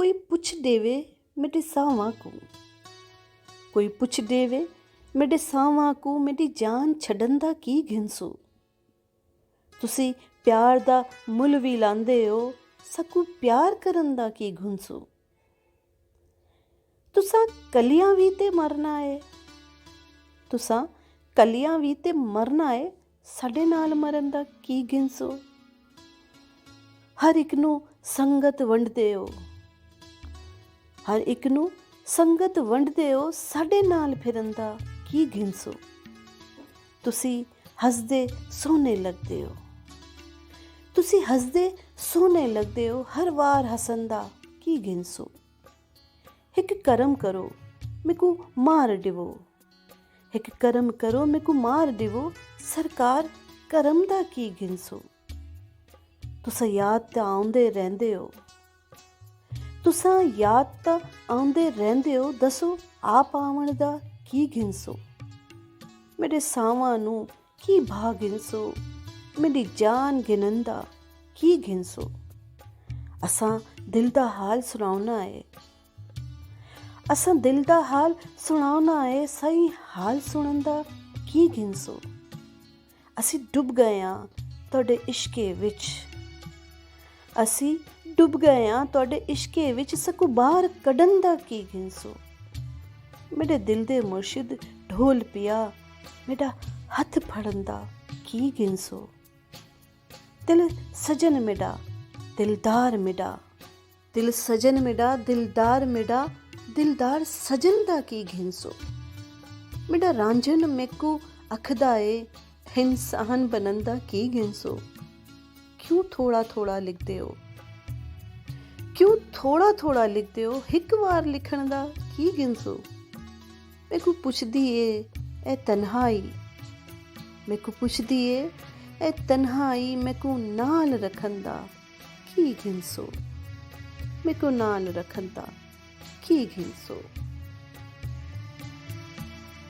ਕੋਈ ਪੁੱਛ ਦੇਵੇ ਮੇਰੇ ਸਾਹਾਂ ਕੋ, ਕੋਈ ਪੁੱਛ ਦੇਵੇ ਮੇਰੇ ਸਾਹਾਂ ਕੋ, ਮੇਰੀ ਜਾਨ ਛੱਡਣ ਦਾ ਕੀ ਘਿੰਸੂ। ਤੁਸੀਂ ਪਿਆਰ ਦਾ ਮੁੱਲ ਵੀ ਲਾਂਦੇ ਹੋ, ਸਕੂ ਪਿਆਰ ਕਰਨ ਦਾ ਕੀ ਘੁੰਸੂ। ਤੁਸਾਂ ਕਲੀਆਂ ਵੀ ਤੇ ਮਰਨਾ ਏ, ਤੁਸਾਂ ਕਲੀਆਂ ਵੀ ਤੇ ਮਰਨਾ ਏ, ਸਾਡੇ ਨਾਲ ਮਰਨ ਦਾ ਕੀ ਘਿੰਸੂ। ਹਰ ਇੱਕ ਨੂੰ ਸੰਗਤ ਵੰਡਦੇ ਹੋ, ਹਰ ਇੱਕ ਨੂੰ ਸੰਗਤ ਵੰਡਦੇ ਹੋ, ਸਾਡੇ ਨਾਲ ਫਿਰਨ ਦਾ ਕੀ ਘਿੰਸੂ। ਤੁਸੀਂ ਹੱਸਦੇ ਸੋਹਣੇ ਲੱਗਦੇ ਹੋ, ਤੁਸੀਂ ਹੱਸਦੇ ਸੋਹਣੇ ਲੱਗਦੇ ਹੋ, ਹਰ ਵਾਰ ਹੱਸਣ ਦਾ ਕੀ ਘਿੰਸੂ। ਇੱਕ ਕਰਮ ਕਰੋ ਮੈਨੂੰ ਮਾਰ ਦਿਵੋ, ਇੱਕ ਕਰਮ ਕਰੋ ਮੈਨੂੰ ਮਾਰ ਦਿਵੋ, ਸਰਕਾਰ ਕਰਮ ਦਾ ਕੀ ਘਿੰਸੂ। ਤੁਸਾਂ ਯਾਦ ਤਾਂ ਆਉਂਦੇ ਰਹਿੰਦੇ ਹੋ, ਤੁਸਾਂ ਯਾਦ ਤਾਂ ਆਉਂਦੇ ਰਹਿੰਦੇ ਹੋ, ਦੱਸੋ ਆਪ ਆਵਣ ਦਾ ਕੀ ਘਿੰਸੂ। ਮੇਰੇ ਸਾਵਾਂ ਨੂੰ ਕੀ ਭਾ ਘਿੰਸੂ, ਮੇਰੀ ਜਾਨ ਗਿਣਨ ਦਾ ਕੀ ਘਿੰਸੂ। ਅਸਾਂ ਦਿਲ ਦਾ ਹਾਲ ਸੁਣਾਉਣਾ ਏ, ਅਸਾਂ ਦਿਲ ਦਾ ਹਾਲ ਸੁਣਾਉਣਾ ਏ, ਸਹੀ ਹਾਲ ਸੁਣਨ ਦਾ ਕੀ ਘਿੰਸੂ। ਅਸੀਂ ਡੁੱਬ ਗਏ ਹਾਂ ਤੁਹਾਡੇ ਇਸ਼ਕੇ ਵਿੱਚ, ਅਸੀਂ ਡੁੱਬ ਗਏ ਹਾਂ ਤੁਹਾਡੇ ਇਸ਼ਕੇ ਵਿੱਚ, ਸਕੂ ਬਾਹਰ ਕੱਢਣ ਦਾ ਕੀ ਘਿੰਸੂ। ਮੇਰੇ ਦਿਲ ਦੇ ਮੁਰਸ਼ਿਦ ਢੋਲ ਪਿਆ, ਮੇਰਾ ਹੱਥ ਫੜਨ ਦਾ ਕੀ ਘਿੰਸੂ। ਦਿਲ ਸਜਨ ਮੇਰਾ ਦਿਲਦਾਰ ਮੇਰਾ, ਦਿਲ ਸਜਨ ਮੇਰਾ ਦਿਲਦਾਰ ਮੇਰਾ, ਦਿਲਦਾਰ ਸਜਨ ਦਾ ਕੀ ਘਿੰਸੂ। ਮੇਰਾ ਰਾਂਝਨ ਮੈਨੂੰ ਆਖਦਾ ਏ, ਇਨਸਾਨ ਬਣਨ ਦਾ ਕੀ ਘਿੰਸੂ। ਕਿਉਂ ਥੋੜਾ ਥੋੜਾ ਲਿਖਦੇ ਹੋ, ਕਿਉਂ ਥੋੜਾ ਥੋੜਾ ਲਿਖਦੇ ਹੋ, ਇੱਕ ਵਾਰ ਲਿਖਣ ਦਾ ਕੀ ਘਿੰਸੂ। ਮੈਨੂੰ ਪੁੱਛਦੀ ਏ ਇਹ ਤਨਹਾਈ, ਮੈਨੂੰ ਪੁੱਛਦੀ ਏ ਇਹ ਤਨਹਾਈ, ਮੈਨੂੰ ਨਾਲ ਰੱਖਣ ਦਾ ਕੀ ਘਿੰਸੂ, ਮੈਨੂੰ ਨਾਲ ਰੱਖਣ ਦਾ ਕੀ ਘਿੰਸੂ।